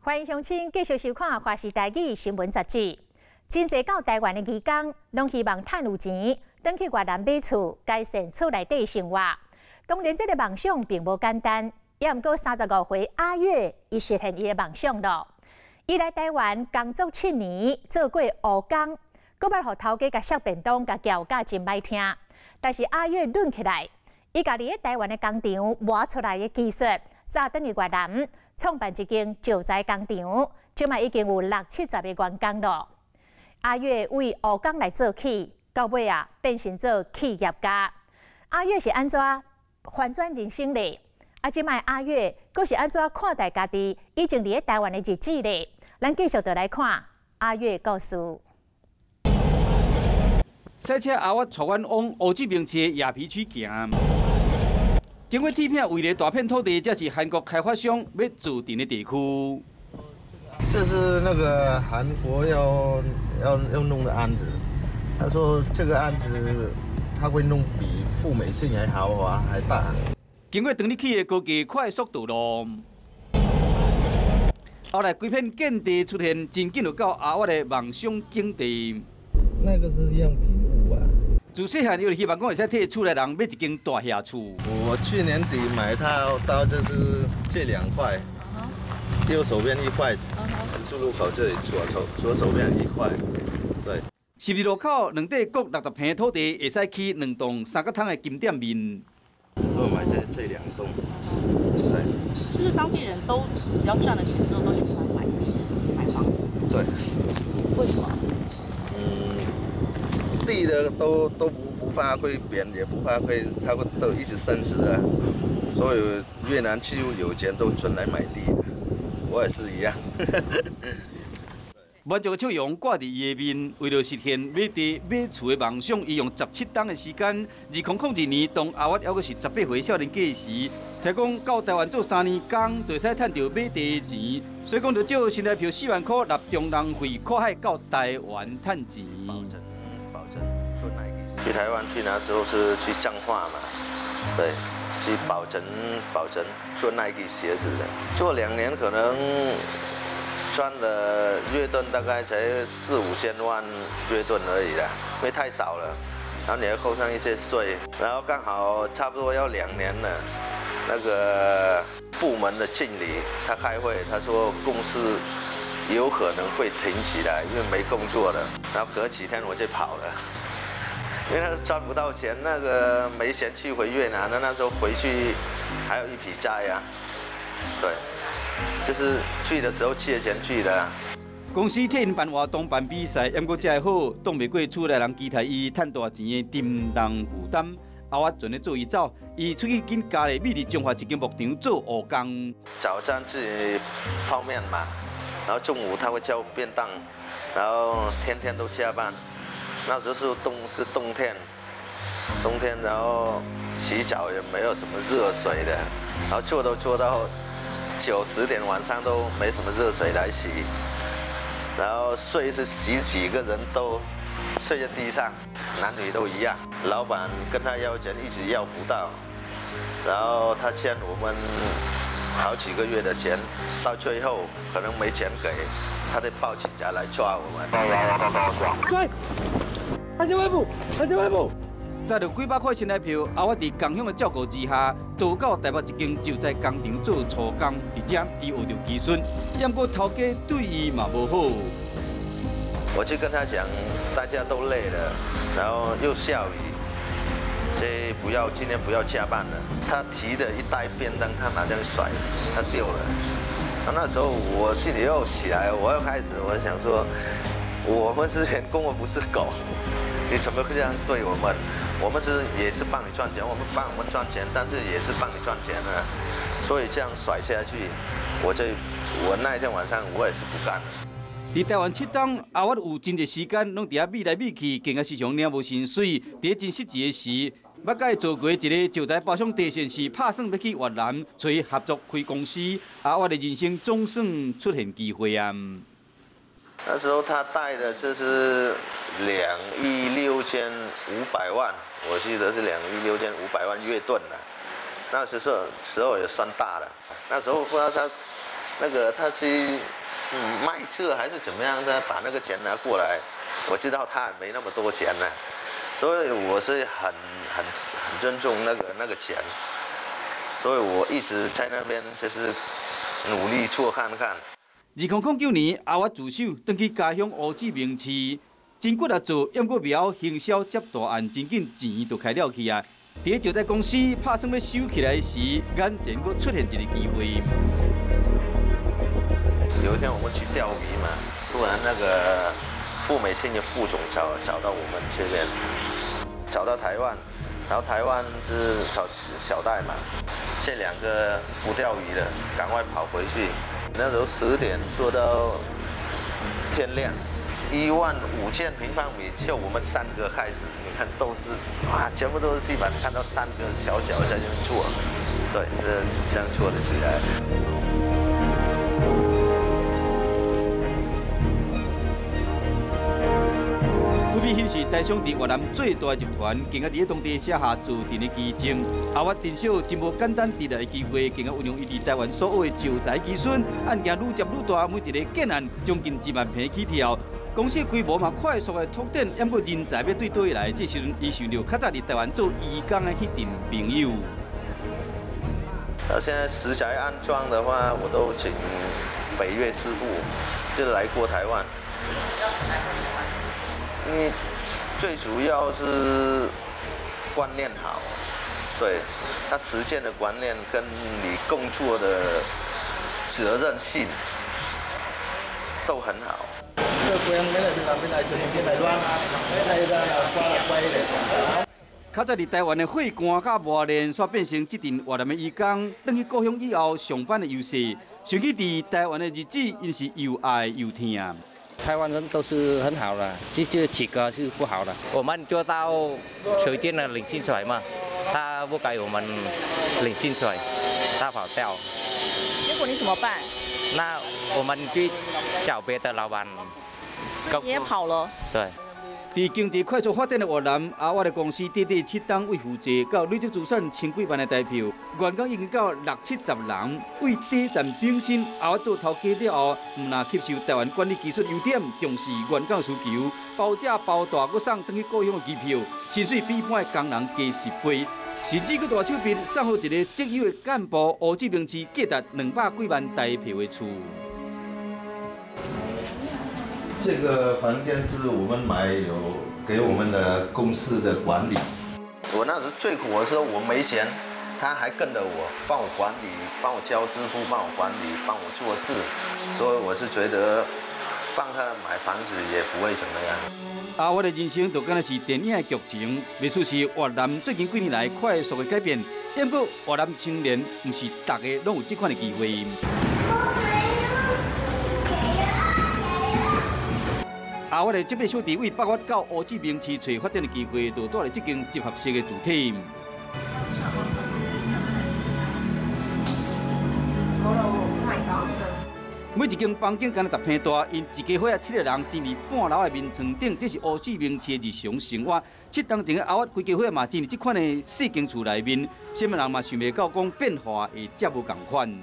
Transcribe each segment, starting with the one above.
欢迎乡亲继续收看《华视台语新闻杂志》。真侪到台湾的移工，拢希望赚有钱，转去越南买厝，改善厝内底生活。当然，这个梦想并无简单。也毋过35岁阿月，伊实现伊的梦想咯。伊来台湾工作7年，做过5工，搁捌互头家甲削便当，甲叫价真歹听。但是阿月论起来，伊家己喺台湾的工厂磨出来的技术，早等于越南创办一间石材工厂，即卖已经有60-70个员工咯。阿月为5工来做起，到尾啊变成做企业家。阿月是安怎反转人生嘞？即卖阿月佫是安怎看待家己以前伫台湾的日子嘞？咱继续就来看阿月故事。赛车阿月带阮往乌志明市的野皮区行。经过地片，为了大片土地，这是韩国开发商要驻镇的地区。这是那个韩国要弄的案子，他说这个案子他会弄比富美信还豪华还大。经过长日起的高技快速度咯，后来几片建地出现，真紧就到阿月的梦想境地。那个是样品屋啊。自细汉就希望讲会使替厝内人买一间大厦厝。我去年底买到就是这2块，右手边1块，十字路口这里左手边1块，对。12路口2地各60平土地，会使起2栋3角窗的金店面。我买这2栋，对。是不是当地人都只要赚了钱之后都喜欢买地买房子？对。为什么？地的都不怕会贬，也不怕会，它会都一直升值啊。所有越南几乎有钱都存来买地，我也是一样。满足的笑容挂伫伊的面，为了实现买地买厝的梦想，伊用17冬的时间，2002年当阿月还阁是18岁少年家时，提供到台湾做3年工，就使赚到买地的钱，所以讲就借新台票4万块，纳中人费跨海到台湾赚钱。保证做哪一个？去台湾去那时候是去彰化嘛，对，去保证做那个鞋子的，做2年可能。赚了月盾大概才4-5千万月盾而已啦，因为太少了，然后你要扣上一些税，然后刚好差不多要2年了。那个部门的经理他开会，他说公司有可能会停起来，因为没工作了。然后隔几天我就跑了，因为他赚不到钱，那个没钱去回越南的，那时候回去还有一笔债啊，对。就是去的时候借钱去的。公司替因办活动、办比赛，不过这好，挡袂过厝内人期待伊赚大钱的沉重负担。阿月准咧做伊走，伊出去跟家里美丽中华一间牧场做5工。早餐自己泡面嘛，然后中午他会叫便当，然后天天都加班。那时候是冬天，然后洗澡也没有什么热水的，然后做到。9、10点晚上都没什么热水来洗，然后睡是洗几个人都睡在地上，男女都一样。老板跟他要钱，一直要不到，然后他欠我们好几个月的钱，到最后可能没钱给，他得报警察来抓我们。追！安全外部！载着几百块新台票，阿月伫工乡的照顾之下，到到台北一间石材工厂做粗工，伫这伊学到技术，不过头家对伊嘛无好。我就跟他讲，大家都累了，然后又下雨，今天不要加班了。他提着一袋便当，他马上甩，他丢了。那时候我心里又起来，我想说，我们是员工，我不是狗，你怎么会这样对我们？我们也是帮你赚钱，我们帮我们赚钱，但是也是帮你赚钱啊。所以这样甩下去，我那一天晚上我也是不干。伫台湾7冬，阿月有真侪时间，拢伫遐美来美去，经过市场领无薪水。伫真失志的时，捌甲伊做过一个石材包装地线时，拍算要去越南找合作开公司。阿月的人生总算出现机会啊！那时候他贷的就是2.65亿万，我记得是2.65亿万月盾了。那时候也算大了。那时候不知道他那个他去卖车还是怎么样的，把那个钱拿过来。我知道他没那么多钱呢，所以我是很尊重那个钱，所以我一直在那边就是努力做看看。2009年，阿我自首，回去家乡乌子明市，真骨力做验过苗行销接大案，真紧钱就开了去啊！伫招待公司拍算要收起来时，眼前佫出现一个机会。有一天我们去钓鱼嘛，突然那个富美信的副总找到我们这边，找到台湾，然后台湾是找小戴嘛，这两个不钓鱼的，赶快跑回去。那时候10点做到天亮，15000平方米，就我们3个开始，你看都是全部都是地板，看到3个小在这边做，对，这样做得起来。富美兴是台商伫越南最大的集团，更加伫当地写下自定的基金。阿我陈少真无简单得来的机会，更加运用伊伫台湾所学的招财技术，案件愈接愈大，每一个建案将近1万平起跳。公司规模嘛快速的拓展，也过人才要对倒来，这时阵伊想到较早伫台湾做义工的迄阵朋友。现在食材安装的话，我都请北越师傅，就是来过台湾。最主要是观念好，对他实践的观念跟你工作的责任心都很好。较早伫台湾的血汗甲磨练，煞变成这阵越南的义工，等去故乡以后上班的优势。想起伫台湾的日子，因是又爱又疼。台湾人都是很好的，就几个是不好的。我们做到随便的领薪水嘛，他不给我们领薪水，他跑掉。结果你怎么办？那我们去找别的老板。你也跑了。对。伫经济快速发展的越南，阿我的公司短短7档为负责，到累积资产千几万的代表，员工已经到60-70人。为短暂顶薪，阿我做头家了后，唔但吸收台湾管理技术优点，重视员工需求，包吃包大，佮送回去故乡的机票，薪水比一般的工人加1倍。甚至佮大手笔送好一个职优的干部，乌子明市价值200几万台票的厝。这个房间是我们有给我们的公司的管理。我那时最苦的时候，我没钱，他还跟着我，帮我管理，帮我教师傅，帮我管理，帮我做事。所以我是觉得帮他买房子也不会怎么样。阿我的人生就敢若是电影的剧情，历史是越南最近几年来快速的改变。不过越南青年不是大家拢有这款的机会。阿我的这位小弟为北越到乌子明市找发展的机会，就带来这间集合式的主体。每一间房间敢若10平大，因一家伙7个人站伫半楼的面床顶，这是乌子明市的日常生活。7当前的阿我规家伙嘛站伫这款的细间厝内面，什么人嘛想袂到讲变化会这么共款。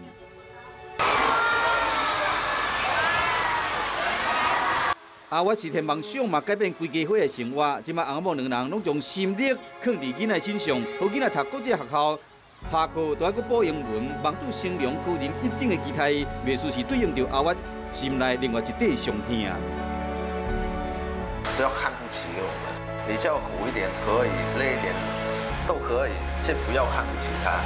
阿我是天梦想嘛改变规家伙的生活，即马翁某2人拢将心力放伫囡仔身上，互囡仔读国际学校，下课都还阁补英文，望子成龙高人一等的期待，袂输是对应着阿我心内另外一块伤痛。不要看不起我们，你叫我苦一点可以，累一点都可以，就不要看不起他。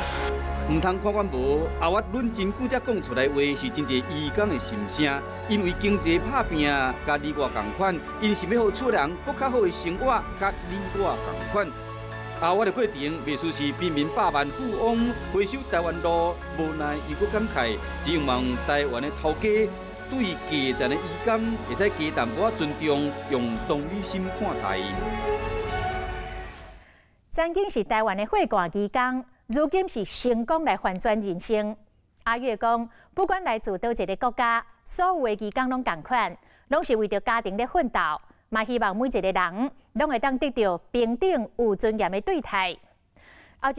唔通看阮无，阿我论真久才讲出来话，是真侪义工的心声。因为经济打拼，甲你我同款，因是要互厝人更较好的生活，甲你我同款。阿我的过程，袂输是平民百万富翁回收台湾路，无奈又搁感慨，只希望台湾的头家对基层的义工，会使加淡薄尊重，用同理心看待。曾经是台湾的血汗义工。如今是成功来反转人生。阿月讲，不管来自倒一个国家，所有的义工拢同款，拢是为着家庭咧奋斗，嘛希望每一个人拢会当得到平等有尊严的对待。后一